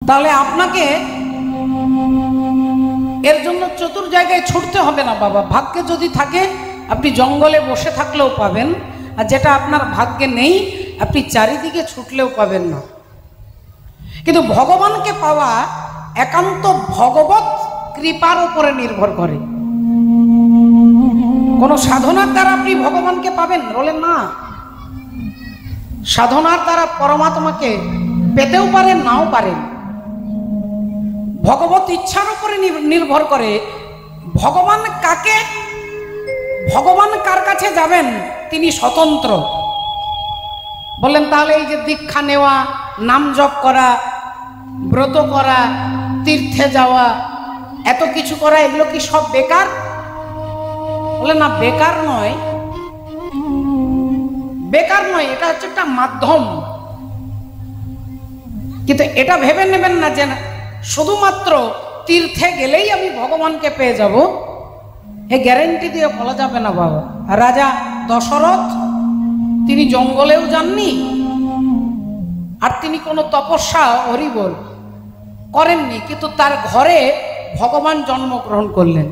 তাহলে আপনাকে এর জন্য চতুর জায়গায় ছুটতে হবে না বাবা। ভাগ্যে যদি থাকে আপনি জঙ্গলে বসে থাকলেও পাবেন, আর যেটা আপনার ভাগ্যে নেই আপনি চারিদিকে ছুটলেও পাবেন না। কিন্তু ভগবানকে পাওয়া একান্ত ভগবত কৃপার উপরে নির্ভর করে। কোন সাধনার দ্বারা আপনি ভগবানকে পাবেন বলেন না, সাধনার দ্বারা পরমাত্মাকে পেতেও পারেন নাও পারেন। ভগবত ইচ্ছার উপরে নির্ভর করে ভগবান কাকে, ভগবান কার কাছে যাবেন তিনি স্বতন্ত্র। বললেন তাহলে এই যে দীক্ষা নেওয়া, নাম জপ করা, ব্রত করা, তীর্থে যাওয়া, এত কিছু করা, এগুলো কি সব বেকার? বলে না, বেকার নয়, বেকার নয়, এটা হচ্ছে একটা মাধ্যম। কিন্তু এটা ভেবে নেবেন না যে শুধুমাত্র তীর্থে গেলেই আমি ভগবানকে পেয়ে যাব, এ গ্যারেন্টি দিয়ে বলা যাবে না বাবা। রাজা দশরথ তিনি জঙ্গলেও যাননি, আর তিনি কোনো তপস্যা হরিবোল করেননি, কিন্তু তার ঘরে ভগবান জন্মগ্রহণ করলেন।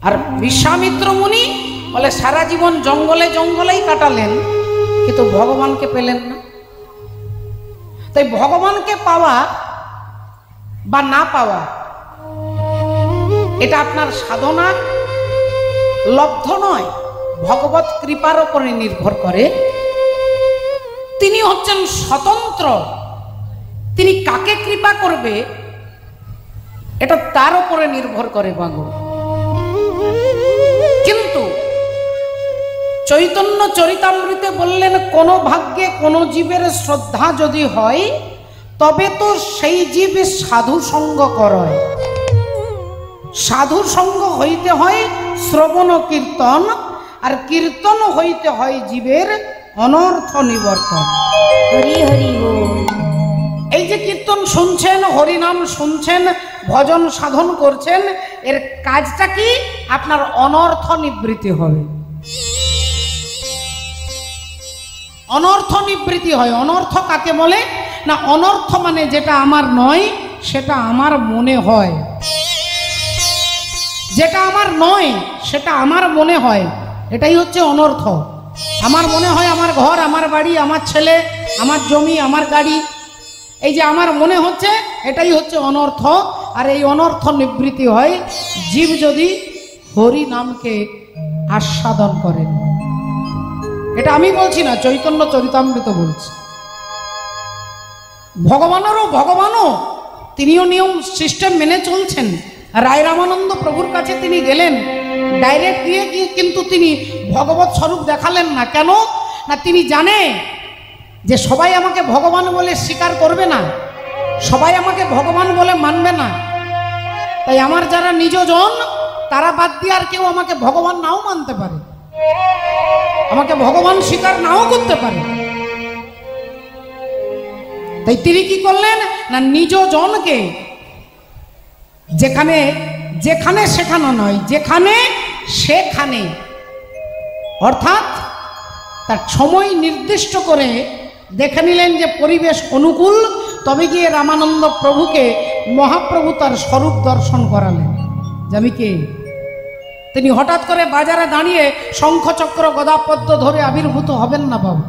আর বিশ্বামিত্র মুনি বলে সারা জীবন জঙ্গলে জঙ্গলেই কাটালেন, কিন্তু ভগবানকে পেলেন না। তাই ভগবানকে পাওয়া বা না পাওয়া এটা আপনার সাধনা লব্ধ নয়, ভগবত কৃপার উপরে নির্ভর করে। তিনি হচ্ছেন স্বতন্ত্র, তিনি কাকে কৃপা করবে এটা তার উপরে নির্ভর করে বাবু। কিন্তু চৈতন্য চরিতামৃতে বললেন কোন ভাগ্যে কোন জীবের শ্রদ্ধা যদি হয় তবে তো সেই জীব সাধু সঙ্গ করয়। সাধু সঙ্গ হইতে হয় শ্রবণ কীর্তন, আর কীর্তন হইতে হয় জীবের অনর্থ নিবর্তন। হরি হরি বল। এই যে কীর্তন শুনছেন, হরিনাম শুনছেন, ভজন সাধন করছেন, এর কাজটা কি? আপনার অনর্থ নিবৃত্তি হবে। অনর্থ নিবৃত্তি হয়। অনর্থ কাকে বলে না, অনর্থ মানে যেটা আমার নয় সেটা আমার মনে হয়, যেটা আমার নয় সেটা আমার মনে হয়, এটাই হচ্ছে অনর্থ। আমার মনে হয় আমার ঘর, আমার বাড়ি, আমার ছেলে, আমার জমি, আমার গাড়ি, এই যে আমার মনে হচ্ছে এটাই হচ্ছে অনর্থ। আর এই অনর্থ নিবৃত্তি হয় জীব যদি হরি নামকে আস্বাদন করেন। এটা আমি বলছি না, চৈতন্য চরিতামৃত বলছি। ভগবানও তিনিও নিয়ম সিস্টেম মেনে চলছেন। রায় রামানন্দ প্রভুর কাছে তিনি গেলেন, ডাইরেক্ট গিয়ে কিন্তু তিনি ভগবত স্বরূপ দেখালেন না। কেন না, তিনি জানে যে সবাই আমাকে ভগবান বলে স্বীকার করবে না, সবাই আমাকে ভগবান বলে মানবে না। তাই আমার যারা নিজজন তারা বাদ দিয়ে আর কেউ আমাকে ভগবান নাও মানতে পারে, আমাকে ভগবান স্বীকার নাও করতে পারে। তাই তিনি কি করলেন না, নিজজনকে যেখানে যেখানে সেখানে নয়, যেখানে সেখানে, অর্থাৎ তার সময় নির্দিষ্ট করে দেখে নিলেন যে পরিবেশ অনুকূল, তবে গিয়ে রামানন্দ প্রভুকে মহাপ্রভু তার স্বরূপ দর্শন করালেন যে আমি কে। তিনি হঠাৎ করে বাজারে দাঁড়িয়ে শঙ্খচক্র গদাপদ্ম ধরে আবির্ভূত হবেন না বাবু।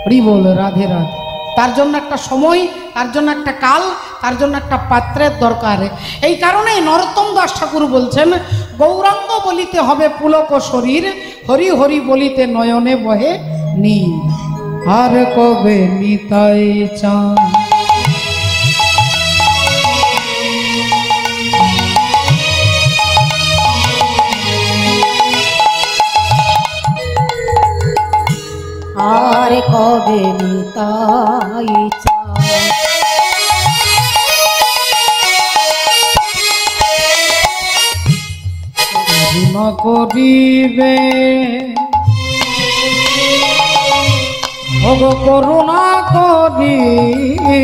হরি বল, রাধে রাধে। তার জন্য একটা সময়, তার জন্য একটা কাল, তার জন্য একটা পাত্রের দরকার। এই কারণেই নরোত্তম দাস ঠাকুর বলছেন গৌরাঙ্গ বলিতে হবে পুলক শরীর, হরি হরি বলিতে নয়নে বহে নীল। আর কবে নিতাই চাঁদ আর কবে নিতাই চাঁদ করুণা করিবে, ওগো করুণা করিবে,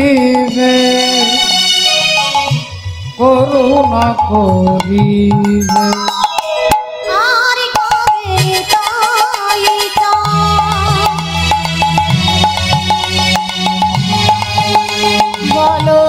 করুণা করিবে। আর কবে নিতাই চাঁদ বলো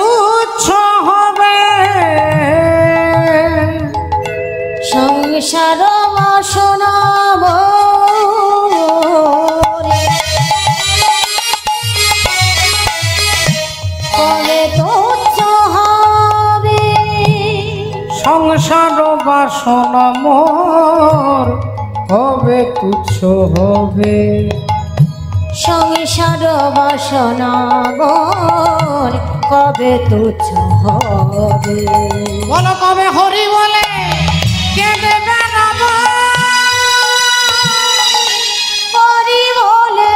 তুচ্ছ হবে। সংসার বাসনা মোরে কবে তুচ্ছ হবে। সংসার বাসনা মোর হবে তুচ্ছ হবে। সংসার বাসনা মোর কবে তুচ্ছ হবে। বলো কবে হরি বলে কেঁদে বেড়াবো। হরি বলে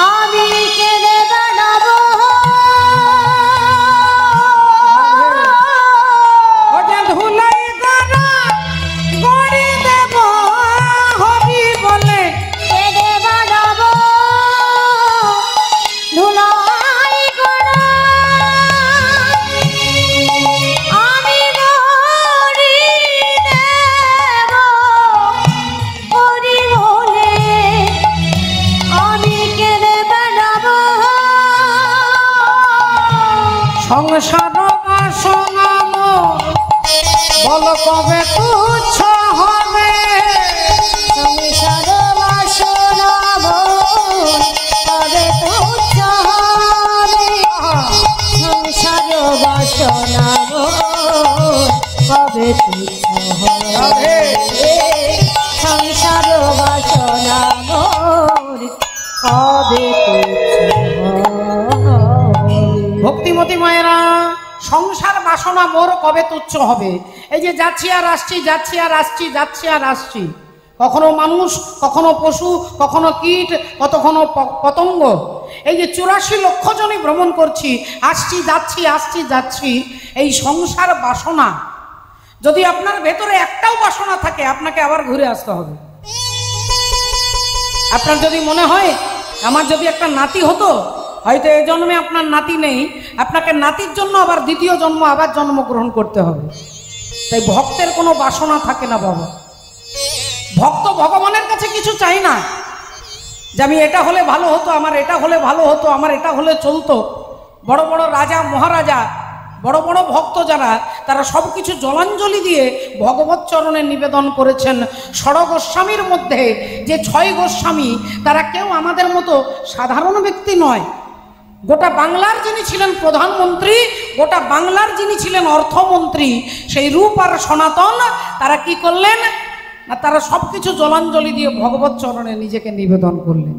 আমি কেঁদে বেড়াবো। ওটা ধুলাই গড়া গড়ি দেব হরি বলে। কেঁদে বেড়াবো ধুলাই গড়া আমি গড়ি দেব হরি বলে আমি কেঁদে বেড়াবো। সংসার বাসনা মোর বলো কবে তুচ্ছ হবে। সংসার বাসনা মোর কবে তুচ্ছ হবে। সংসার বাসনা মোর কবে তুচ্ছ হবে। সংসার বাসনা মোর কবে তুচ্ছ হবে। ভক্তিমতী মায়েরা, সংসার বাসনা মোর কবে তুচ্ছ হবে। এই যে যাচ্ছি আর আসছি, যাচ্ছি আর আসছি, যাচ্ছি আর আসছি, কখনো মানুষ, কখনো পশু, কখনো কীট, কখনো পতঙ্গ, এই যে 84 লক্ষ জনই ভ্রমণ করছি, আসছি যাচ্ছি, আসছি যাচ্ছি। এই সংসার বাসনা যদি আপনার ভেতরে একটাও বাসনা থাকে, আপনাকে আবার ঘুরে আসতে হবে। আপনার যদি মনে হয় আমার যদি একটা নাতি হতো, হয়তো এই জন্মে আপনার নাতি নেই, আপনাকে নাতির জন্য আবার দ্বিতীয় জন্ম আবার জন্মগ্রহণ করতে হবে। তাই ভক্তের কোনো বাসনা থাকে না বাবা। ভক্ত ভগবানের কাছে কিছু চাই না যে আমি এটা হলে ভালো হতো, আমার এটা হলে ভালো হতো, আমার এটা হলে চলতো। বড় বড় রাজা মহারাজা, বড় বড় ভক্ত যারা, তারা সব কিছু জলাঞ্জলি দিয়ে ভগবত চরণে নিবেদন করেছেন। ষড়গোস্বামীর মধ্যে যে 6 গোস্বামী, তারা কেউ আমাদের মতো সাধারণ ব্যক্তি নয়। গোটা বাংলার যিনি ছিলেন প্রধানমন্ত্রী, গোটা বাংলার যিনি ছিলেন অর্থমন্ত্রী, সেই রূপ আর সনাতন, তারা কি করলেন না, তারা সবকিছু জলাঞ্জলি দিয়ে ভগবত চরণে নিজেকে নিবেদন করলেন,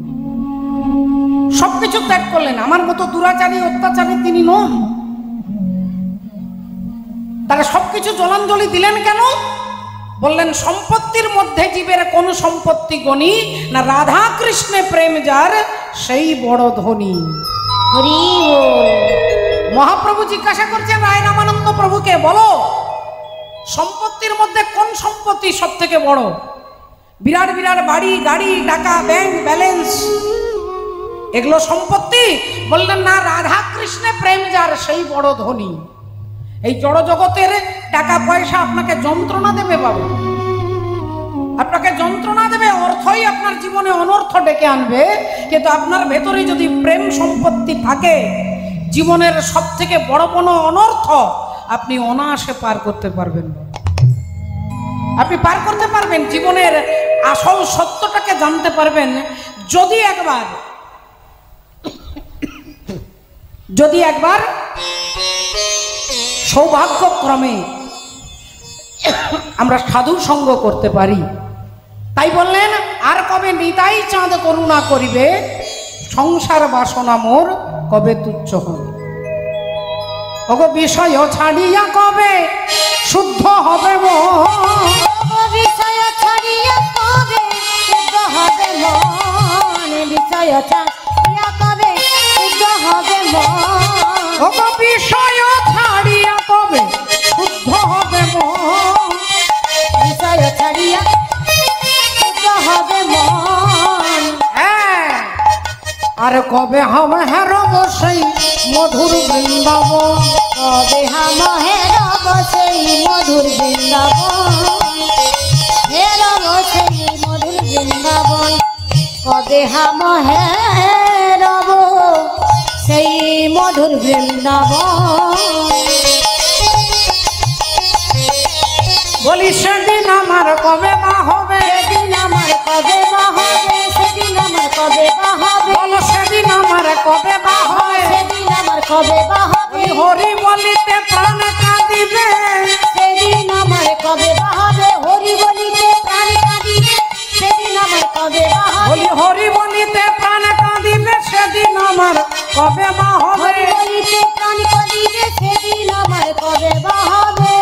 সবকিছু ত্যাগ করলেন। আমার মতো দুরাচারী অত্যাচারী তিনি নন। তারা সবকিছু জলাঞ্জলি দিলেন কেন? বললেন সম্পত্তির মধ্যে জীবের কোন সম্পত্তি গণি না, রাধা কৃষ্ণে প্রেম যার সেই বড় ধনী। হরি বল। মহাপ্রভু জিজ্ঞাসা করছেন রায় রামানন্দ প্রভুকে, বলো সম্পত্তির মধ্যে কোন সম্পত্তি সব থেকে বড়? বিরাট বিরাট বাড়ি, গাড়ি, টাকা, ব্যাংক ব্যালেন্স, এগুলো সম্পত্তি? বললেন না, রাধা কৃষ্ণে প্রেম যার সেই বড় ধনী। এই জড় জগতের টাকা পয়সা আপনাকে যন্ত্রণা দেবে বাবু, আপনাকে যন্ত্রণা দেবে, অর্থই আপনার জীবনে অনর্থ ডেকে আনবে। কিন্তু আপনার ভেতরে যদি প্রেম সম্পত্তি থাকে, জীবনের সব থেকে বড় কোনো অনর্থ আপনি অনায়াসে পার করতে পারবেন। আপনি পার করতে পারবেন, জীবনের আসল সত্যটাকে জানতে পারবেন যদি একবার সৌভাগ্যক্রমে আমরা সাধু সঙ্গ করতে পারি। তাই বললেন, আর কবে নিতাই চাঁদ করুণা করিবে, সংসার বাসনা মোর কবে তুচ্ছ হবে। ওগো বিষয় ছাড়িয়া কবে শুদ্ধ হবে মন, বিষয় ছাড়িয়া কবে শুদ্ধ হবে মন। বিষয় ছাড়িয়া কবে শুদ্ধ হবে মন। ওগো বিষয় ছাড়িয়া কবে শুদ্ধ হবে মন। বিষয় ছাড়িয়া শুদ্ধ হবে মন। হ্যাঁ, আর কবে হবে হেরব সেই মধুর বৃন্দাবন। কবে হাম হেরব সেই মধুর বৃন্দাবন। হেরব সেই মধুর বৃন্দাবন। কবে হাম হেরব সেই মধুর বৃন্দাবন। বলি সেদিন আমার কবে মা হবে, সেদিন আমার কবে বা হবে, সেদিন আমার কবে বা হবে, বলো সেদিন আমার কবে মা হবে। সেদিন আমার কবে বা হবে, হরি বলিতে প্রাণ কাঁদিবে, সেদিন আমার কবে বা হবে, হরি বলিতে প্রাণ কাঁদিবে, সেদিন আমার কবে বা হবে, বলি হরি বলিতে প্রাণ কাঁদিবে, সেদিন আমার কবে মা হবে। হরি বলিতে প্রাণ কাঁদিবে, সেদিন আমার কবে বা হবে।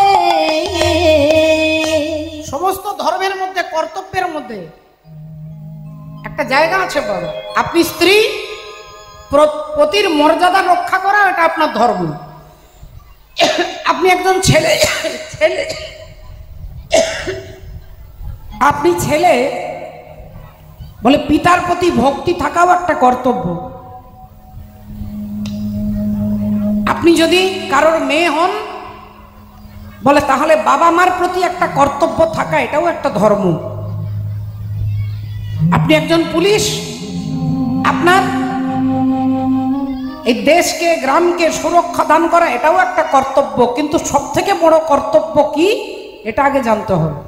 সমস্ত ধর্মের মধ্যে কর্তব্যের মধ্যে একটা জায়গা আছে বড়। আপনি স্ত্রী পতির মর্যাদা রক্ষা করা, এটা আপনার ধর্ম। আপনি একজন ছেলে, আপনি ছেলে বলে পিতার প্রতি ভক্তি থাকাও একটা কর্তব্য। আপনি যদি কারোর মেয়ে হন বলে তাহলে বাবা মার প্রতি একটা কর্তব্য থাকা, এটাও একটা ধর্ম। আপনি একজন পুলিশ, আপনার এই দেশকে গ্রামকে সুরক্ষা দান করা, এটাও একটা কর্তব্য। কিন্তু সব থেকে বড় কর্তব্য কি, এটা আগে জানতে হবে।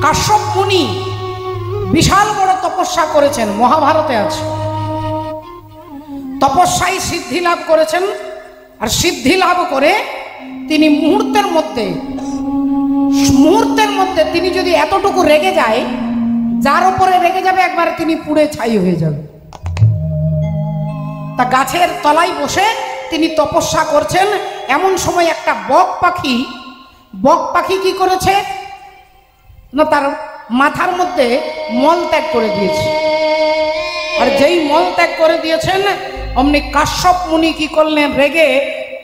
কাশ্যপ মুনি বিশাল বড় তপস্যা করেছেন, মহাভারতে আছে। তপস্যায় সিদ্ধি লাভ করেছেন, আর সিদ্ধি লাভ করে তিনি মুহূর্তের মধ্যে তিনি যদি এতটুকু রেগে যায়, যার উপরে রেগে যাবে একবার তিনি পুড়ে ছাই হয়ে যাবে। তা গাছের তলায় বসে তিনি তপস্যা করছেন। এমন সময় একটা বক পাখি কি করেছে না, তার মাথার মধ্যে মল ত্যাগ করে দিয়েছে। আর যেই মল ত্যাগ করে দিয়েছেন, অমনি কাশ্যপ মুনি কি করলেন, রেগে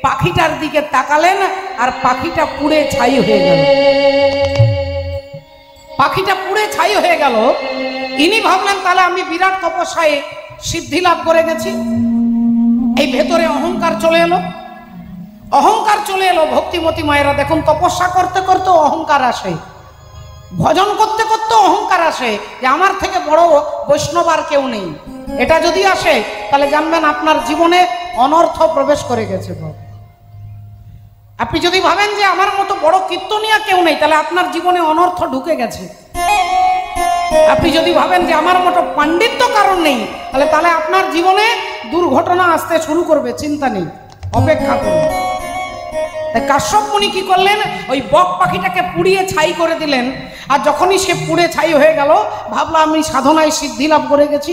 পাখিটার দিকে তাকালেন, আর পাখিটা পুড়ে ছাই হয়ে গেল। পাখিটা পুড়ে ছাই হয়ে গেল। ইনি ভাবলেন তাহলে আমি বিরাট তপস্যায় সিদ্ধি লাভ করে গেছি। এই ভেতরে অহংকার চলে এলো। ভক্তিমতী মায়েরা দেখুন, তপস্যা করতে করতে অহংকার আসে, ভজন করতে করতে অহংকার আসে যে আমার থেকে বড় বৈষ্ণব আর কেউ নেই। এটা যদি আসে তাহলে জানবেন আপনার জীবনে অনর্থ প্রবেশ করে গেছে। আপনি যদি ভাবেন যে আমার মতো বড় কীর্তনিয়া কেউ নেই, তাহলে আপনার জীবনে অনর্থ ঢুকে গেছে। আপনি যদি ভাবেন যে আমার মতো পাণ্ডিত্য কারণ নেই, তাহলে আপনার জীবনে দুর্ঘটনা আসতে শুরু করবে। চিন্তা নেই, অপেক্ষা করুন। তাই কাশ্যপ মুনি কি করলেন, ওই বক পাখিটাকে পুড়িয়ে ছাই করে দিলেন। আর যখনই সে পুড়ে ছাই হয়ে গেল, ভাবলো আমি সাধনায় সিদ্ধি লাভ করে গেছি।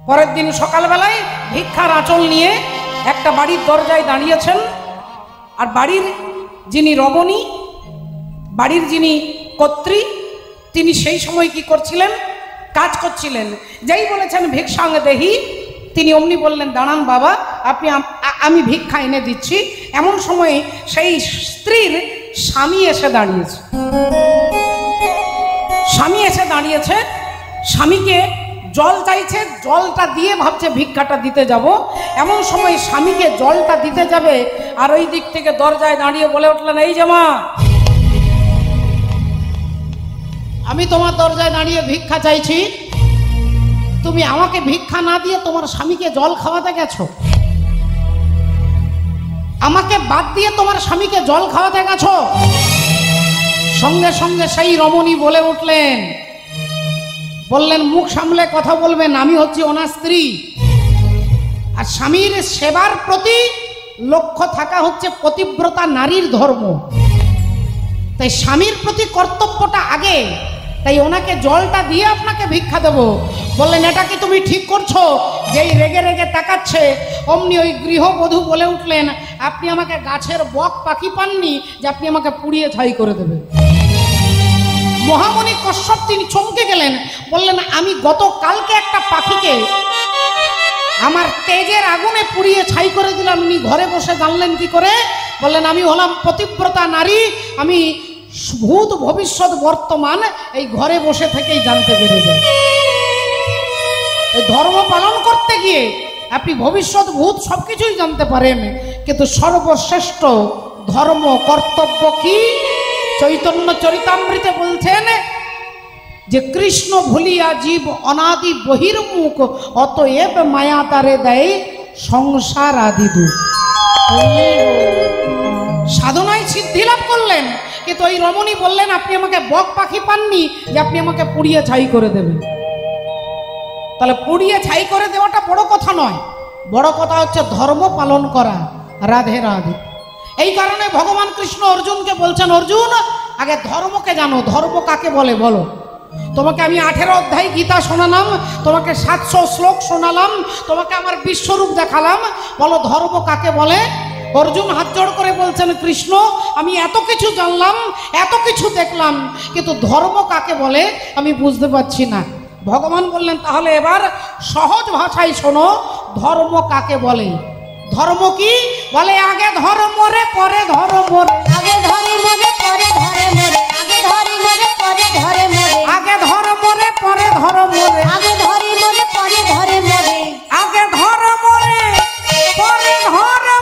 পরের দিন সকালবেলায় ভিক্ষার আঁচল নিয়ে একটা বাড়ির দরজায় দাঁড়িয়েছেন। আর বাড়ির যিনি রমণী, বাড়ির যিনি কর্ত্রী, তিনি সেই সময় কি করছিলেন, কাজ করছিলেন। যেই বলেছেন ভিক্ষাং দেহি, তিনি অমনি বললেন দাঁড়ান বাবা, আমি ভিক্ষা এনে দিচ্ছি। এমন সময় সেই স্ত্রীর স্বামী এসে দাঁড়িয়েছে। স্বামীকে জল চাইছে, জলটা দিয়ে ভাবছে ভিক্ষাটা দিতে যাব। এমন সময় স্বামীকে জলটা দিতে যাবে, আর ওই দিক থেকে দরজায় দাঁড়িয়ে বলে উঠলেন, এই যে মা, আমি তোমার দরজায় দাঁড়িয়ে ভিক্ষা চাইছি, তুমি আমাকে ভিক্ষা না দিয়ে তোমার স্বামীকে জল খাওয়াতে গেছো। আমাকে বাদ দিয়ে তোমার স্বামীকে জল খাওয়াতে গেছো। সঙ্গে সঙ্গে সেই রমণী বলে বললেন মুখ সামলে কথা বলবেন, আমি হচ্ছি ওনার স্ত্রী। আর স্বামীর সেবার প্রতি লক্ষ্য থাকা হচ্ছে পতিব্রতা নারীর ধর্ম। তাই স্বামীর প্রতি কর্তব্যটা আগে। তাই ওনাকে জলটা দিয়ে আপনাকে ভিক্ষা দেবো। বললেন এটা কি তুমি ঠিক করছো? যেই রেগে রেগে তাকাচ্ছে, অমনি ওই গৃহবধূ বলে উঠলেন, আপনি আমাকে গাছের বক পাখি পাননি যে আপনি আমাকে পুড়িয়ে ছাই করে দেবেন। মহামণি কশ্যপ তিনি চমকে গেলেন, বললেন আমি গতকালকে একটা পাখিকে আমার তেজের আগুনে পুড়িয়ে ছাই করে দিলাম, উনি ঘরে বসে জানলেন কি করে? বললেন আমি হলাম পতিব্রতা নারী, আমি ভূত ভবিষ্যৎ বর্তমান এই ঘরে বসে থেকেই জানতে পেরে যায়। এই ধর্ম পালন করতে গিয়ে আপনি ভবিষ্যৎ ভূত সবকিছুই জানতে পারেন, কিন্তু সর্বশ্রেষ্ঠ ধর্ম কর্তব্য কি? চৈতন্য চরিতামৃতে বলছেন যে কৃষ্ণ ভুলিয়া জীব অনাদি বহির্মুখ, অতএব মায়া তারে দেয় সংসার আদি দুঃখ। সাধনায় সিদ্ধি লাভ করলেন, কিন্তু ওই রমণী বললেন আপনি আমাকে বক পাখি পাননি যে আপনি আমাকে পুড়িয়ে ছাই করে দেবেন। তাহলে পুড়িয়ে ছাই করে দেওয়াটা বড় কথা নয়, বড় কথা হচ্ছে ধর্ম পালন করা। রাধে রাধে। এই কারণে ভগবান কৃষ্ণ অর্জুনকে বলছেন, অর্জুন আগে ধর্মকে জানো, ধর্ম কাকে বলে বলো। তোমাকে আমি 18 অধ্যায় গীতা শোনালাম, তোমাকে 700 শ্লোক শোনালাম, তোমাকে আমার বিশ্বরূপ দেখালাম, বলো ধর্ম কাকে বলে। অর্জুন হাত জোড় করে বলছেন, কৃষ্ণ আমি এত কিছু জানলাম, এত কিছু দেখলাম, কিন্তু ধর্ম কাকে বলে আমি বুঝতে পারছি না। ভগবান বললেন তাহলে এবার সহজ ভাষায় শোনো, ধর্ম কাকে বলে। ধর্ম কি বলে? আগে ধর্ম রে পরে ধর্ম রে, আগে ধরে মরে পরে ধরে মরে, আগে ধরে মরে পরে ধরে মরে, আগে ধর্ম রে পরে ধর্ম রে, আগে ধরে মরে পরে ধরে মরে, আগে ধর্ম রে পরে ধর্ম রে,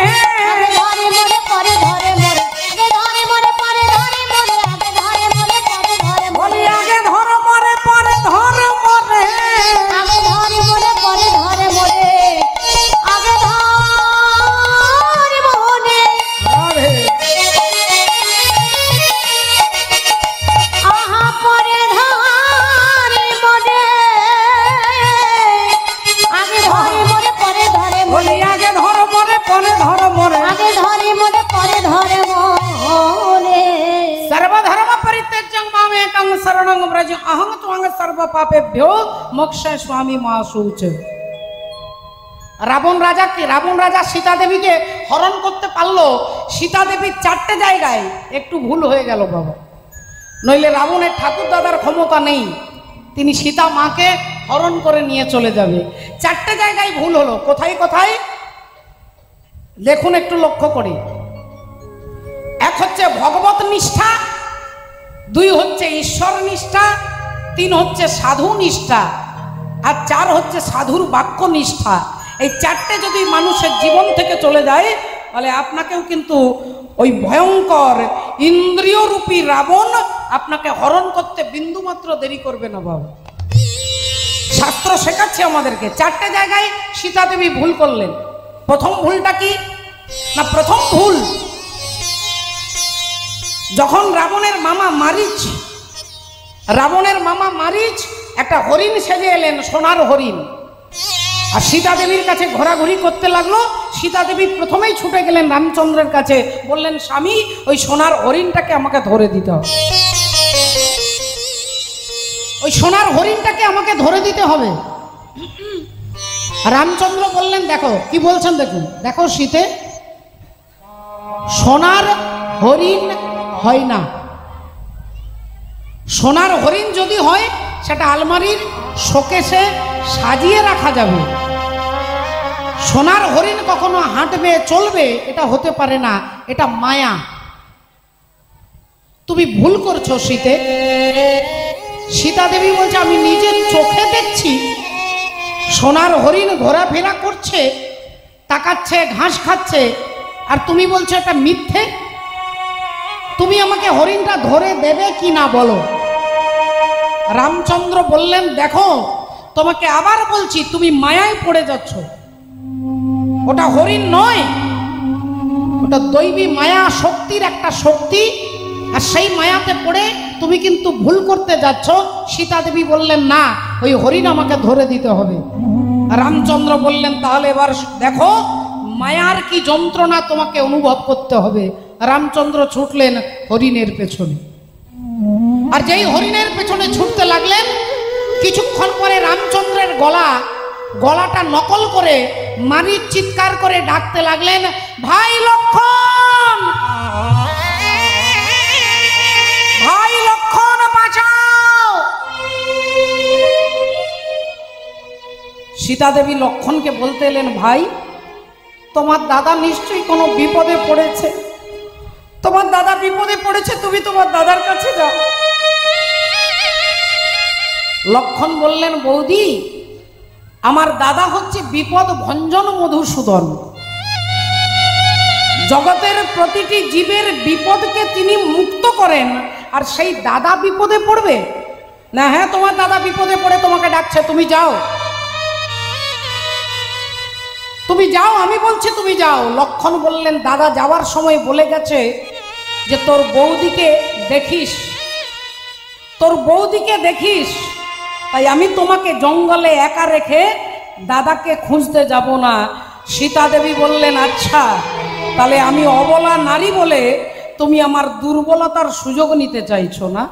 আগে ধরে মরে পরে ধরে মরে, আগে ধরে মরে পরে ধরে মরে, আগে ধরে মরে পরে ধরে বলি মরে, আগে ধর্ম রে পরে ধর্ম রে, আগে ধরে মরে পরে ধরে মরে, আগে ধরে মরে, আরে আহা পরে ধরে মরে, আগে ধরে মরে পরে ধরে বলি মরে, আগে ধর্ম রে পরে ধর্ম রে, আগে ধরে মরে পরে ধরে মরে। सर्वधर्म परित्यज्य मामेकं शरणं व्रज अहं त्वं सर्व पापेभ्यो मोक्षय स्वामी मा शुच। রাবণ রাজা কি? রাবণ রাজা সীতা দেবীকে হরণ করতে পারলো, সীতা দেবীর 4টে জায়গায় একটু ভুল হয়ে গেল বাবা, নইলে রাবণের ঠাকুর দাদার ক্ষমতা নেই, তিনি সীতা মাকে হরণ করে নিয়ে চলে যাবে। 4টে জায়গায় ভুল হলো। কোথায় কোথায় দেখুন একটু লক্ষ্য করে। এক হচ্ছে ভগবত নিষ্ঠা, 2 হচ্ছে ঈশ্বর নিষ্ঠা, 3 হচ্ছে সাধু নিষ্ঠা, আর 4 হচ্ছে সাধুর বাক্য নিষ্ঠা। এই 4টে যদি মানুষের জীবন থেকে চলে যায়, তাহলে আপনাকেও কিন্তু ওই ভয়ঙ্কর ইন্দ্রিয়রূপী রাবণ আপনাকে হরণ করতে বিন্দুমাত্র দেরি করবে না বাবা। শাস্ত্র শেখাচ্ছে আমাদেরকে। 4টে জায়গায় সীতা দেবী ভুল করলেন। প্রথম ভুলটা কি না? প্রথম ভুল, যখন রাবণের মামা মারিচ একটা হরিণ সেজে এলেন, সোনার হরিণ, আর সীতা দেবীর কাছে ঘোরাঘুরি করতে লাগলো। সীতা দেবী প্রথমেই ছুটে গেলেন রামচন্দ্রের কাছে, বললেন স্বামী ওই সোনার হরিণটাকে আমাকে ধরে দিতে হবে, ওই সোনার হরিণটাকে আমাকে ধরে দিতে হবে। রামচন্দ্র বললেন দেখো কি বলছেন, দেখুন দেখো সীতে, সোনার হরিণ হয় না। সোনার হরিণ যদি হয় সেটা আলমারির শোকেসে সাজিয়ে রাখা যাবে। সোনার হরিণ কখনো হাঁটবে চলবে এটা হতে পারে না, এটা মায়া। তুমি ভুল করছো সীতে। সীতা দেবী বলছে আমি নিজের চোখে দেখছি সোনার হরিণ ঘোরাফেরা করছে, তাকাচ্ছে, ঘাস খাচ্ছে, আর তুমি বলছো এটা মিথ্যে। তুমি আমাকে হরিণটা ধরে দেবে কি না বলো। রামচন্দ্র বললেন দেখো তোমাকে আবার বলছি তুমি মায়ায় পড়ে যাচ্ছ, ওটা হরিণ নয়, ওটা দৈবী মায়া শক্তির একটা শক্তি, আর সেই মায়াতে পড়ে তুমি কিন্তু ভুল করতে যাচ্ছ। সীতা দেবী বললেন না, ওই হরিণ আমাকে ধরে দিতে হবে। রামচন্দ্র বললেন তাহলে এবার দেখো মায়ার কি যন্ত্রণা তোমাকে অনুভব করতে হবে। রামচন্দ্র ছুটলেন হরিণের পেছনে, আর যেই হরিণের পেছনে ছুটতে লাগলেন, কিছুক্ষণ পরে রামচন্দ্রের গলাটা নকল করে মারিচ চিৎকার করে ডাকতে লাগলেন, ভাই লক্ষণ, ভাই লক্ষণ বাঁচাও। সীতা দেবী লক্ষণকে বলতে এলেন, ভাই তোমার দাদা নিশ্চয়ই কোনো বিপদে পড়েছে, তোমার দাদা বিপদে পড়েছে, তুমি তোমার দাদার কাছে যাও। লক্ষণ বললেন, বৌদি আমার দাদা হচ্ছে বিপদ ভঞ্জন মধুসূদন, জগতের প্রতিটি জীবের বিপদকে তিনি মুক্ত করেন, আর সেই দাদা বিপদে পড়বে? না হ্যাঁ তোমার দাদা বিপদে পড়ে তোমাকে ডাকছে, তুমি যাও, তুমি যাও, আমি বলছি তুমি যাও। লক্ষণ বললেন দাদা যাওয়ার সময় বলে গেছে যে তোর বৌদিকে দেখিস, তোর বৌদিকে দেখিস, তাই আমি তোমাকে জঙ্গলে একা রেখে দাদাকে খুঁজতে যাব না। সীতা দেবী বললেন আচ্ছা, তাহলে আমি অবলা নারী বলে তুমি আমার দুর্বলতার সুযোগ নিতে চাইছো না?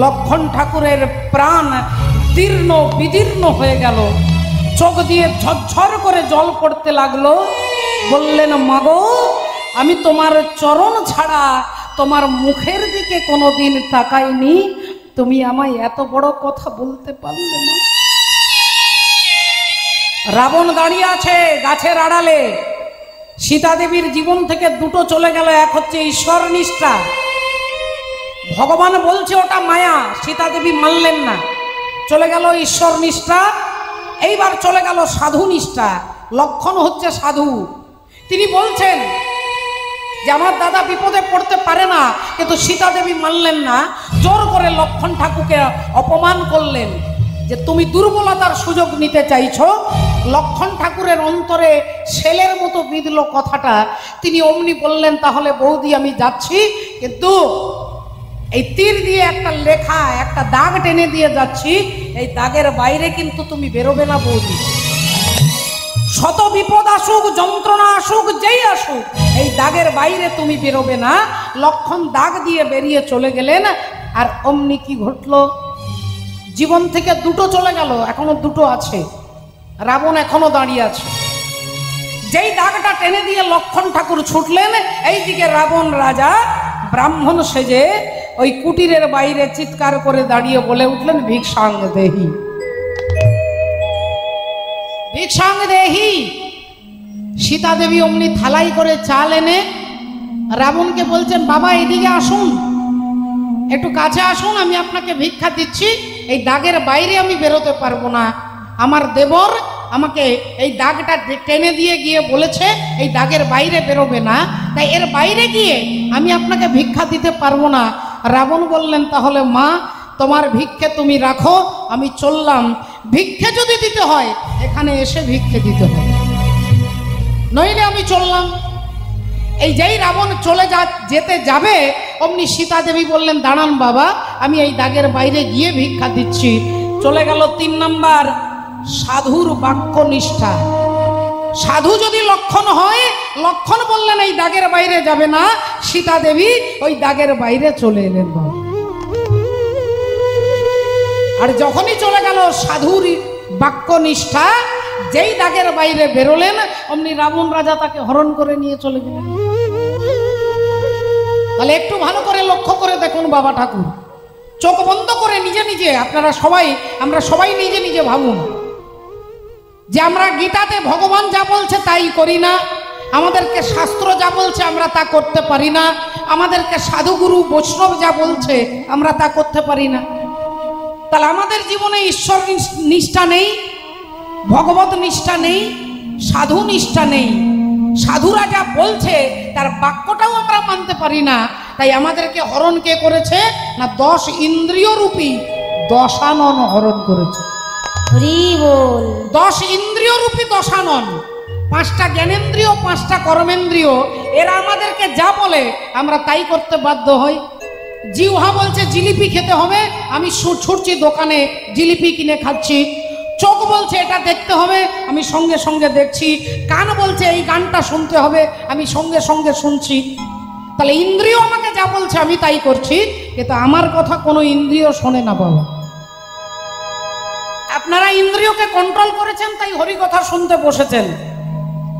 লক্ষণ ঠাকুরের প্রাণ দীর্ণ বিদীর্ণ হয়ে গেল, চোখ দিয়ে ঝরঝর করে জল পড়তে লাগলো। বললেন মাগো, আমি তোমার চরণ ছাড়া তোমার মুখের দিকে কোনোদিন তাকাইনি, তুমি আমায় এত বড় কথা বলতে পারলে না? রাবণ দাঁড়িয়ে আছে গাছের আড়ালে। সীতা দেবীর জীবন থেকে দুটো চলে গেল, এক হচ্ছে ঈশ্বর নিষ্ঠা, ভগবান বলছে ওটা মায়া, সীতা দেবী মানলেন না, চলে গেল ঈশ্বর নিষ্ঠা। এইবার চলে গেল সাধু নিষ্ঠা। লক্ষণ হচ্ছে সাধু, তিনি বলছেন যে আমার দাদা বিপদে পড়তে পারে না, কিন্তু সীতা দেবী মানলেন না, জোর করে লক্ষণ ঠাকুরকে অপমান করলেন যে তুমি দুর্বলতার সুযোগ নিতে চাইছো। লক্ষণ ঠাকুরের অন্তরে ছেলের মতো বিঁধল কথাটা, তিনি অমনি বললেন তাহলে বৌদি আমি যাচ্ছি, কিন্তু এই তীর দিয়ে একটা লেখা, একটা দাগ টেনে দিয়ে যাচ্ছি, এই দাগের বাইরে কিন্তু তুমি বেরোবে না বৌদি। শত বিপদ আসুক, যন্ত্রণা আসুক, যেই আসুক, এই দাগের বাইরে তুমি বেরোবে না। লক্ষণ দাগ দিয়ে বেরিয়ে চলে গেলেন। আর অমনি কি ঘটলো, জীবন থেকে দুটো চলে গেল, এখনো দুটো আছে, রাবণ এখনো দাঁড়িয়ে আছে। যেই দাগটা টেনে দিয়ে লক্ষণ ঠাকুর ছুটলেন, এইদিকে রাবণ রাজা ব্রাহ্মণ সেজে ওই কুটিরের বাইরে চিৎকার করে দাঁড়িয়ে বলে উঠলেন ভিক্ষাং দেহি, ভিক্ষাং দেহি। সীতা দেবী অমনি থালাই করে চাল এনে রাবণকে বলছেন বাবা এদিকে আসুন, একটু কাছে আসুন, আমি আপনাকে ভিক্ষা দিচ্ছি, এই দাগের বাইরে আমি বেরোতে পারবো না। আমার দেবর আমাকে এই দাগটা টেনে দিয়ে গিয়ে বলেছে এই দাগের বাইরে বেরোবে না, তাই এর বাইরে গিয়ে আমি আপনাকে ভিক্ষা দিতে পারবো না। রাবণ বললেন তাহলে মা তোমার ভিক্ষে তুমি রাখো, আমি চললাম। ভিক্ষে যদি দিতে হয় এখানে এসে ভিক্ষে দিতে হবে, নইলে আমি চললাম। এই যেই রাবণ চলে যেতে যাবে অমনি সীতা দেবী বললেন দাঁড়ান বাবা, আমি এই দাগের বাইরে গিয়ে ভিক্ষা দিচ্ছি। চলে গেল 3 নাম্বার সাধুর বাক্য নিষ্ঠা। সাধু যদি লক্ষণ হয়, লক্ষণ বললেন এই দাগের বাইরে যাবে না, সীতা দেবী ওই দাগের বাইরে চলে এলেন বাবা। আর যখনই চলে গেল সাধুর বাক্য নিষ্ঠা, যেই দাগের বাইরে বেরোলেন অমনি রাবণ রাজা তাকে হরণ করে নিয়ে চলে গেলেন। তাহলে একটু ভালো করে লক্ষ্য করে দেখুন বাবা ঠাকুর, চোখ বন্ধ করে নিজে নিজে আমরা সবাই নিজে নিজে ভাবুন যে আমরা গীতাতে ভগবান যা বলছে তাই করি না, আমাদেরকে শাস্ত্র যা বলছে আমরা তা করতে পারি না, আমাদেরকে সাধুগুরু বৈষ্ণব যা বলছে আমরা তা করতে পারি না। তাহলে আমাদের জীবনে ঈশ্বর নিষ্ঠা নেই, ভগবত নিষ্ঠা নেই, সাধু নিষ্ঠা নেই। সাধুরা যা বলছে তার বাক্যটাও আমরা মানতে পারি না। তাই আমাদেরকে হরণ কে করেছে না 10 ইন্দ্রিয় রূপী দশানন হরণ করেছে। 10 ইন্দ্রিয় রূপী দশানন, 5টা জ্ঞানেন্দ্রিয়, 5টা কর্মেন্দ্রিয়, এরা আমাদেরকে যা বলে আমরা তাই করতে বাধ্য হই। জিহ্বা বলছে জিলিপি খেতে হবে, আমি ছুটছি দোকানে জিলিপি কিনে খাচ্ছি। চোখ বলছে এটা দেখতে হবে, আমি সঙ্গে সঙ্গে দেখছি। কান বলছে এই গানটা শুনতে হবে, আমি সঙ্গে সঙ্গে শুনছি। তাহলে ইন্দ্রিয় আমাকে যা বলছে আমি তাই করছি, কিন্তু আমার কথা কোনো ইন্দ্রিয় শোনে না বাবা। আপনারা ইন্দ্রিয়কে কন্ট্রোল করেছেন, তাই হরি কথা শুনতে বসেছেন।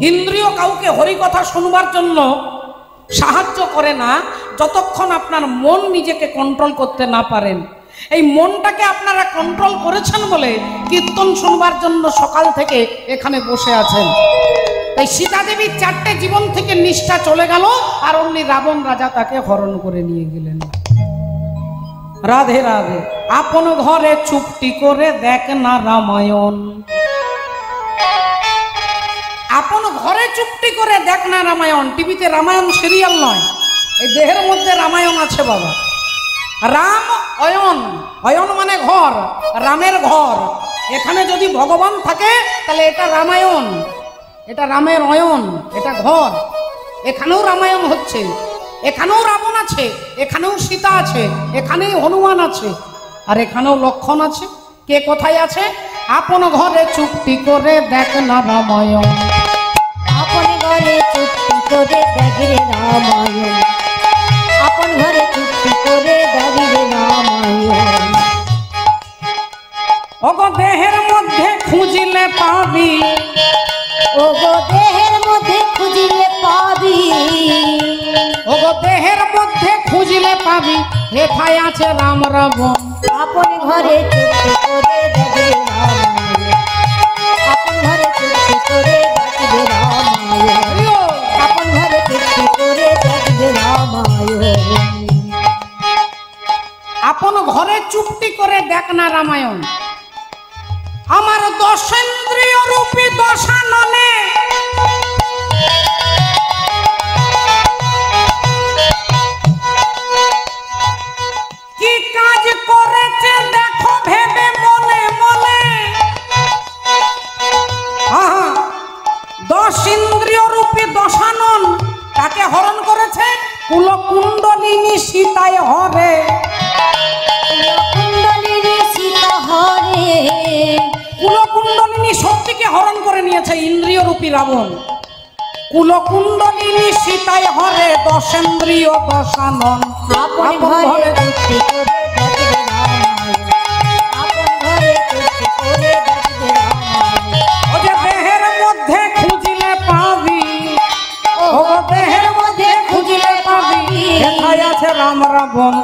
ইন্দ্রিয় কাউকে হরি কথা শুনবার জন্য সাহায্য করে না যতক্ষণ আপনার মন নিজেকে কন্ট্রোল করতে না পারেন। এই মনটাকে আপনারা কন্ট্রোল করেছেন বলে কীর্তন শুনবার জন্য সকাল থেকে এখানে বসে আছেন। তাই সীতা দেবীর 4টে জীবন থেকে নিষ্ঠা চলে গেল, আর অমনি রাবণ রাজা তাকে হরণ করে নিয়ে গেলেন। রাধে রাধে। আপন ঘরে চুপটি করে দেখ না রামায়ণ, আপন ঘরে চুপটি করে দেখ না রামায়ণ। টিভিতে রামায়ণ সিরিয়াল নয়, এই দেহের মধ্যে রামায়ণ আছে বাবা। রাম অয়ন, অয়ন মানে ঘর, রামের ঘর। এখানে যদি ভগবান থাকে তাহলে এটা রামায়ণ, এটা রামের অয়ন, এটা ঘর। এখানেও রামায়ণ হচ্ছে, এখানেও রাবণ আছে, এখানেও সীতা আছে, এখানেই হনুমান আছে, আর এখানেও লক্ষণ আছে। কে কোথায় আছে? আপন ঘরে চুপটি করে দেখ না রামায়ণ, আপন ঘরে চুপটি করে দেখে রামায়ণ, আপন ঘরে চুপটি করে দেখে রামায়ণ। ওগো দেহের মধ্যে খুঁজিলে পাবি, ওগো দেহের মধ্যে খুঁজিলে পাবি, ওগো দেহের মধ্যে খুঁজিলে পাবি, হেথায় আছে রাম রাবণ। আপন ঘরে চুপটি করে দেখে রামায়ণ, আপন ঘরে চুপটি করে দেখে রামায়ণ, আপন ঘরে চুপটি করে দেখে রামায়ণ। আপন ঘরে চুপটি করে দেখ না রামায়ণ। আমার দশেন্দ্রিয় রূপী দশাননে কি কাজ করেছে দেখো ভেবে মনে মনে। আহা, 10 ইন্দ্রিয় রূপী দশানন তাকে হরণ করেছে কুলকুণ্ডলিনী সীতায় হরে। কুণ্ডলিনী সীতা হরে, কুলকুণ্ডলিনী শক্তিকে হরণ করে নিয়েছে ইন্দ্রিয় রূপী রাবণ। কুলকুণ্ডলিনী সীতায় হরে, দশেন্দ্রিয় দশানন। আপন ঘরে চুপটি করে দেখে রামায়ণ, আপন ঘরে চুপটি করে দেখে রামায়ণ। ও যে দেহের মধ্যে খুঁজিলে পাবি, ও দেহের মধ্যে খুঁজিলে পাবি, হেথায় আছে রাম রাবণ।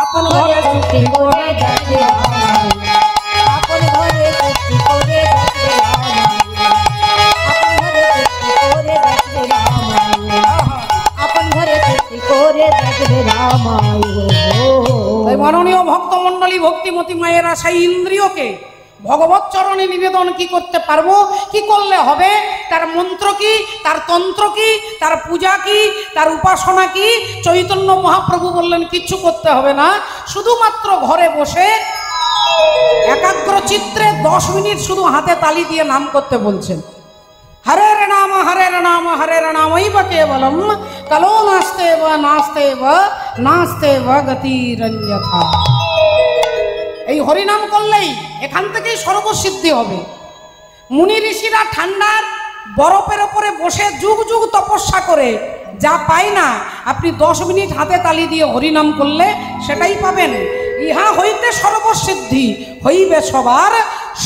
আপন ঘরে চুপটি করে দেখে রামায়ণ, আপন ঘরে চুপটি করে দেখে রামায়ণ, আপন ঘরে চুপটি করে দেখে রামায়ণ, আপন ঘরে চুপটি করে দেখে রামায়ণ। তাই মাননীয় ভক্তমণ্ডলী, ভক্তিমতী মায়েরা সেই ইন্দ্রিয়কে ভগবত চরণে নিবেদন কি করতে পারবো, কি করলে হবে, তার মন্ত্র কি, তার তন্ত্র কি, তার পূজা কি, তার উপাসনা কি? চৈতন্য মহাপ্রভু বললেন কিচ্ছু করতে হবে না, শুধুমাত্র ঘরে বসে একাগ্র চিত্রে 10 মিনিট শুধু হাতে তালি দিয়ে নাম করতে বলছেন। হরের নাম হরের নাম হরের নামৈব কেবলম, কালো নাস্তে বা নাস্তে বা নাস্তে বা গতিরন্যথা। এই হরিনাম করলেই এখান থেকেই সর্বসিদ্ধি হবে। মুনি ঋষিরা ঠান্ডার বরফের ওপরে বসে যুগ যুগ তপস্যা করে যা পায় না, আপনি 10 মিনিট হাতে তালি দিয়ে হরিনাম করলে সেটাই পাবেন। ইহা হইতে সর্বসিদ্ধি হইবে সবার,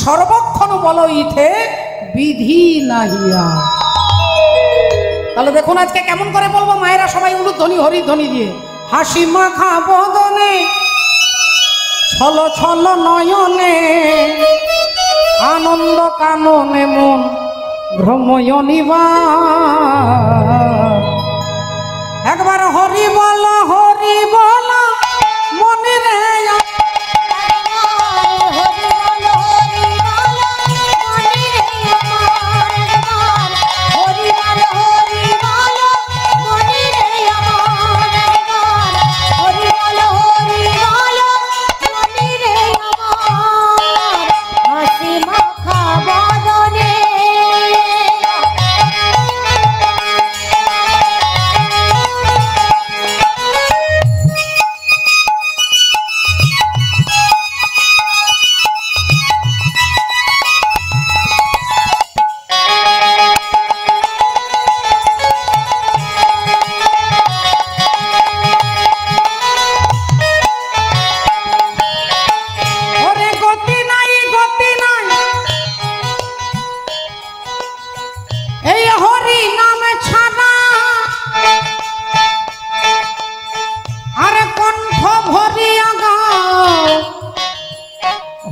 সর্বক্ষণ বল ইথে বিধি নাহিয়া। তাহলে দেখুন আজকে কেমন করে বলবো, মায়েরা সবাই উলুধ্বনি হরিধ্বনি দিয়ে। হাসি মাখা বদনে ছল ছল নয়নে, আনন্দ কাননে মন ভ্রময়নিবা। একবার হরি বল মনে রে,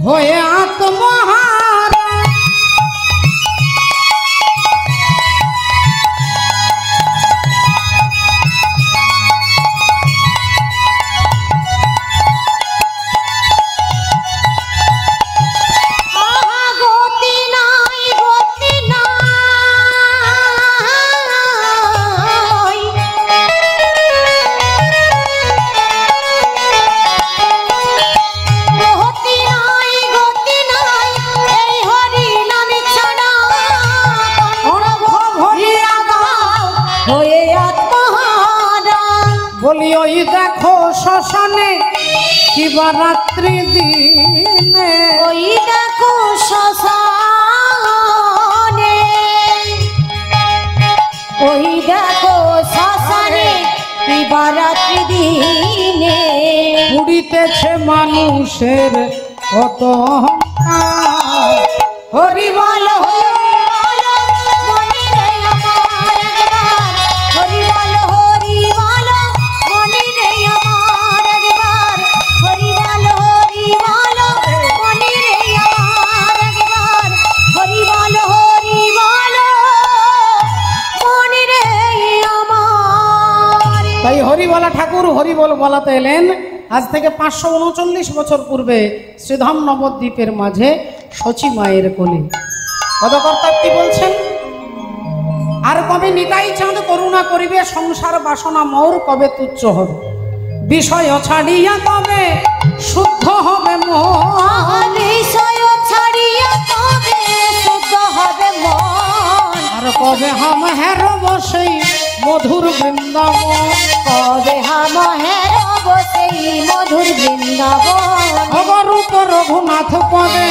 হয়ে আত্মহারা। ওই দেখো শ্মশানে কিবা রাত্রি দিনে, ওই দেখো শ্মশানে, ওই দেখো শ্মশানে দিবারাত্রি দিনে পুড়িতেছে মানুষের কত অহংকার। হরি বল হরি বল মনে রে আমার একবার, হরি বল মনে রে আমার একবার, হরি বল মনে রে আমার একবার, হরি বল মনে রে আমার। তাই হরিবলা ঠাকুর হরিবল বলাতে এলেন। আজ থেকে 539 বছর পূর্বে শ্রীধাম নবদ্বীপের মাঝে শচী মায়ের কোলে। পদকর্তা কি বলছেন? আর কবে নিতাই চাঁদ করুণা করিবে, সংসার বাসনা মোর কবে তুচ্ছ হবে, বিষয় ছাড়িয়া কবে শুদ্ধ হবে মন, বিষয় ছাড়িয়া কবে শুদ্ধ হবে মন, আর কবে হাম হেরব সেই মধুর বৃন্দাবন, কবে হাম হেরব সেই মধুর বৃন্দাবন। অগরূপ রঘুনাথ পদে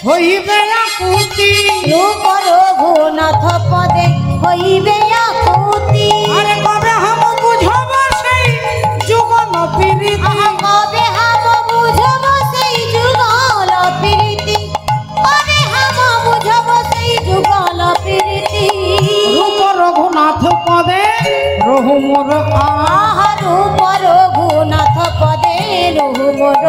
হইবে আকুতি, রূপ রঘুনাথ পদে হইবে আকুতি, আরে কবে হাম বুঝব সেই যুগল প্রীতি, কবে হাম বুঝব সেই যুগল প্রীতি, কবে হাম বুঝব সেই যুগল প্রীতি। রূপ রঘুনাথ পদে রহু মোর রূপ রঘুনাথ পদে রহু মোর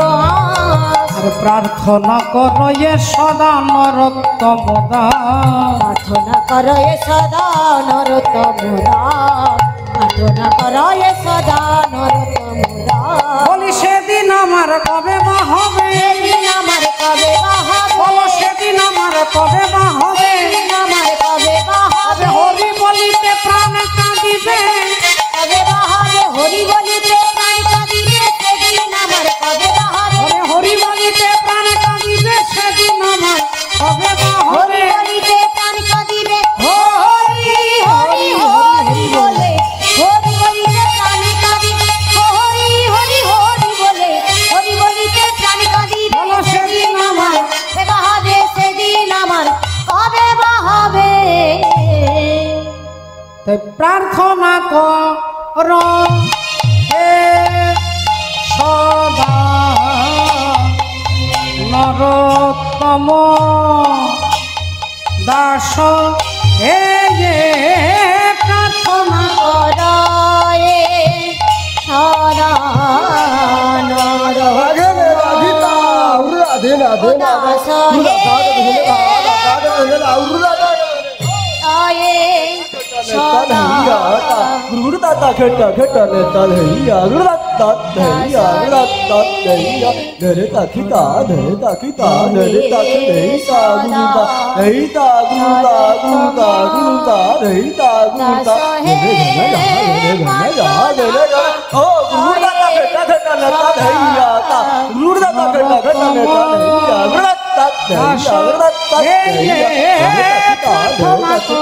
আর প্রার্থনা করো এ সদা নরোত্তম দাস, প্রার্থনা কর এ সদা নরোত্তম দাস, প্রার্থনা কর এ সদা নরোত্তম দাস। বলি সেদিন আমার কবে মা হবে, সেদিন আমার কবে বা হবে, বলো সেদিন আমার কবে মা হবে, সেদিন আমার কবে বা হবে, হরি বলিতে প্রাণ কাঁদিবে, কবে বা হবে, হরি বলিতে প্রাণ কাঁদিবে, সেদিন আমার কবে বা হবে, হরি বলিতে প্রাণ কাঁদিবে, সেদিন আমার কবে মা হরি হবে। বলিতে প্রাণ কাঁদিবে, হরি হরি হরি বলে, হরি বলিতে প্রাণ কাঁদিবে, হরি হরি হরি বলে, হরি বলিতে প্রাণ কাঁদিবে, বলো সেদিন আমার কবে বা হবে, সেদিন আমার কবে বা হবে। তাই প্রার্থনা কর হে সদা নরোত্তম দাস, হে প্রার্থনা করয়ে সদা সদা নরোত্তম দাস হে প্রার্থনা করয়ে সদা নরোত্তম দাস হে প্রার্থনা সদা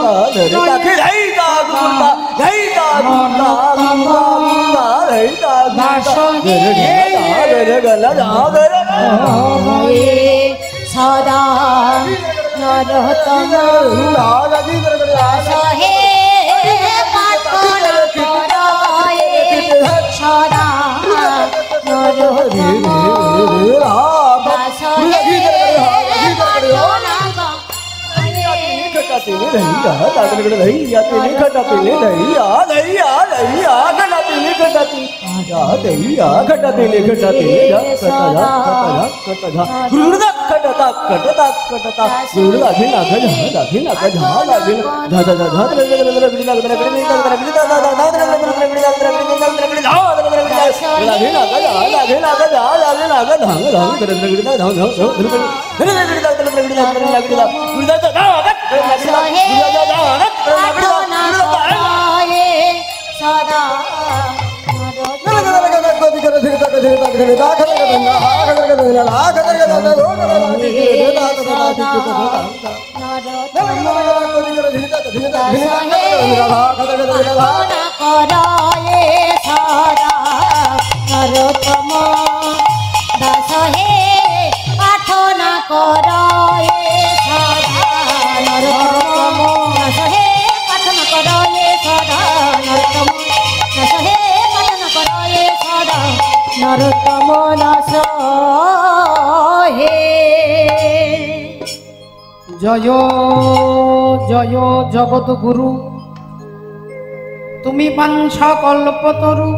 নরোত্তম দাস হে পাঠ না কর এ সদা নরোত্তম দাস হে পাঠ না কর এ সদা নরোত্তম দাস হে পাঠ না কর এ সদা নরোত্তম দাস হে। জয় জয় জগৎ গুরু, তুমি বাঞ্ছা কল্পতরু,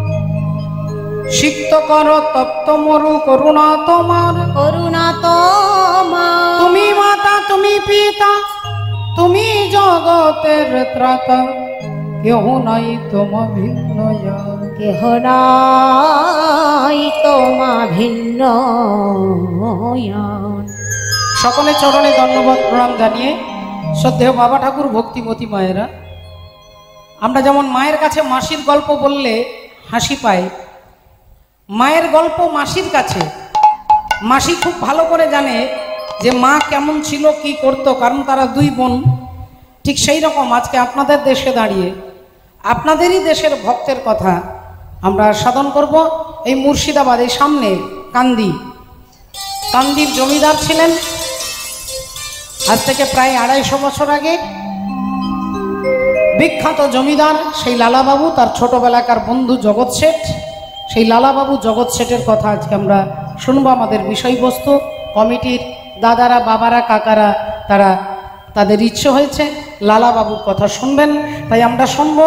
সিক্ত কর তপ্ত মরু করুণা তোমার। করুণা তোমার তুমি মাতা তুমি পিতা তুমি জগতের ত্রাতা, কেহ নাই তোমা ভিন্ন জন। কেহ নাই তোমা ভিন্ন জন। সকলে চরণে ধন্যবাদ প্রণাম জানিয়ে শ্রদ্ধেয় বাবা ঠাকুর, ভক্তিমতী মায়েরা, আমরা যেমন মায়ের কাছে মাসির গল্প বললে হাসি পায়, মায়ের গল্প মাসির কাছে মাসি খুব ভালো করে জানে যে মা কেমন ছিল, কি করত, কারণ তারা দুই বোন। ঠিক সেই রকম আজকে আপনাদের দেশে দাঁড়িয়ে আপনাদেরই দেশের ভক্তের কথা আমরা সাধন করব। এই মুর্শিদাবাদ, এই সামনে কান্দির জমিদার ছিলেন আজ থেকে প্রায় 250 বছর আগে। বিখ্যাত জমিদার সেই লালাবাবু, তার ছোটবেলাকার বন্ধু জগৎ শেঠ, সেই লালাবাবু জগৎ শেঠের কথা আজকে আমরা শুনবো। আমাদের বিষয়বস্তু কমিটির দাদারা, বাবারা, কাকারা তারা তাদের ইচ্ছে হয়েছে লালাবাবুর কথা শুনবেন, তাই আমরা শুনবো।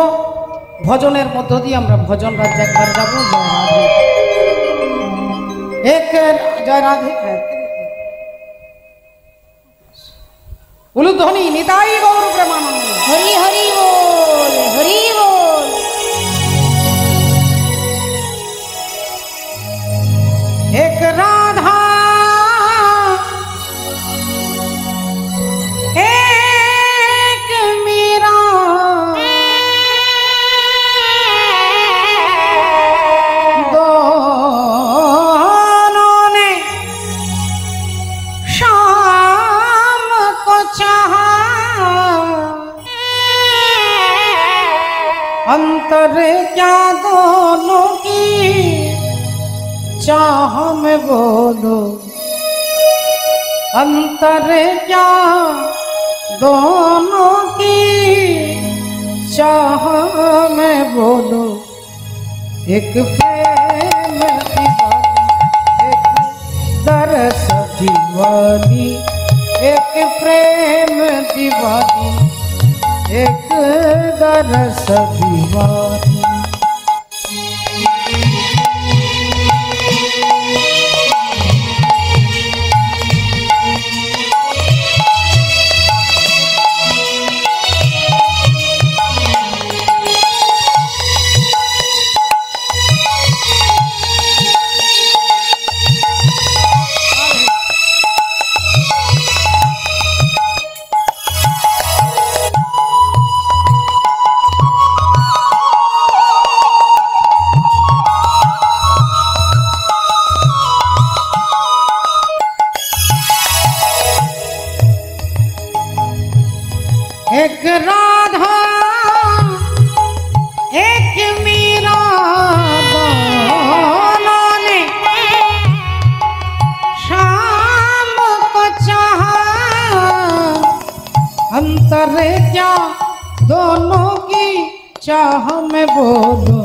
ভজনের মধ্য দিয়ে আমরা ভজন রাজ্যে একবার যাবো। জয় রাধে, উলুধ্বনি নিতাই গৌর প্রেমানন্দ। হরি হরি বল, হরি বল। এক রাধা এক মীরা, दोनों ने शाम को चाहा, अंतर क्या दोनों की चाह में बोलो, अंतर क्या दोनों की चाह में बोलो। एक प्रेम दीवानी, एक दरस दीवानी, एक प्रेम दीवानी, एक दरस दीवानी। एक राधा एक मीरा, दोनों ने शाम को चाहा, अंतर क्या दोनों की चाह में बोलो।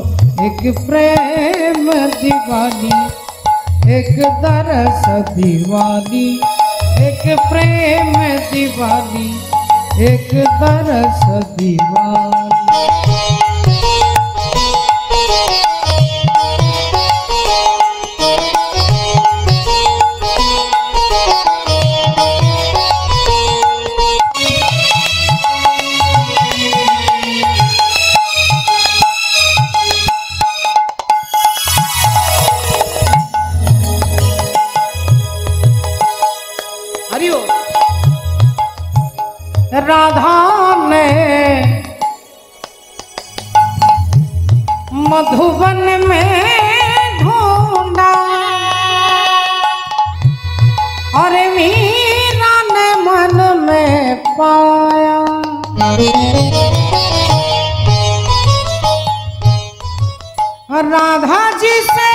एक प्रेम दीवानी, एक दरस दीवानी, एक प्रेम दीवानी, एक दरस दीवानी। हरिओ राधा ने मधुबन में ढूंढा और मीरा ने मन में पाया। राधा जी से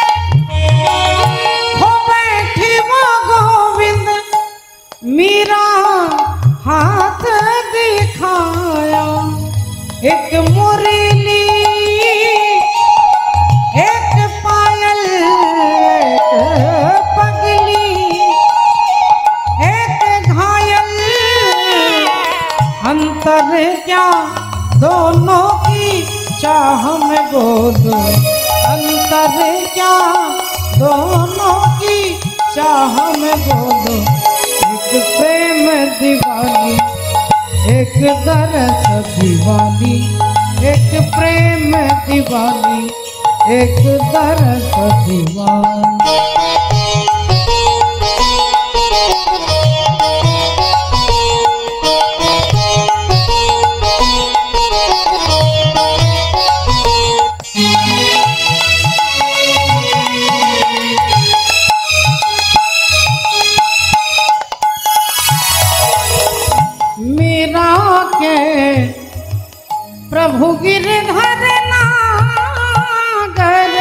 मेरा हाथ दिखाया, एक मुरली एक पायल एक पगली एक घायल, अंतर क्या दोनों की चाह में बोलो, अंतर क्या दोनों की चाह में बोलो। एक प्रेम दीवानी एक दरस दीवानी, एक प्रेम दीवानी एक दरस दीवानी। प्रभु गिरधर नागर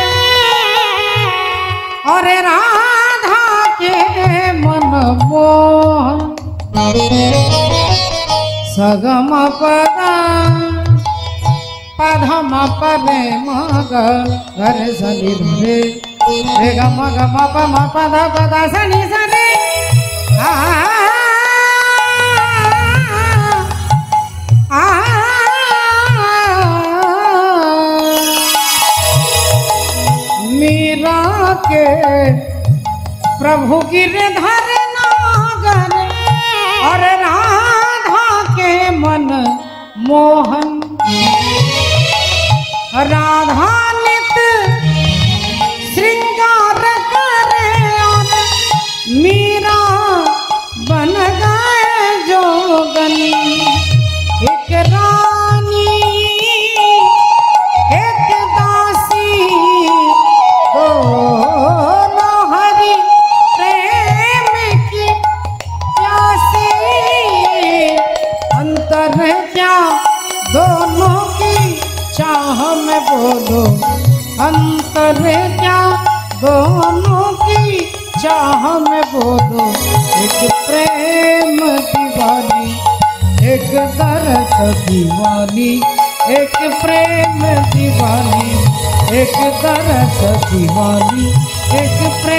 और राधा के मन मोहन, सगम पदा पधम पदे मगर घर सनी रे रे गम गम पम पद पद सनी सनी मीरा के प्रभु गिरधर नागर और राधा के मन मोहन, राधा नित श्रृंगार करे और मीरा बन गए जोगन। एक रानी एक दासी दोनों हरि प्रेम की प्यासी, अंतर क्या दोनों की चाह में बोलो, अंतर क्या दोनों की चाह में बोलो। एक प्रेम दीवानी एक दरस दीवानी, एक प्रेम दीवानी एक दरस दीवानी, एक प्रेम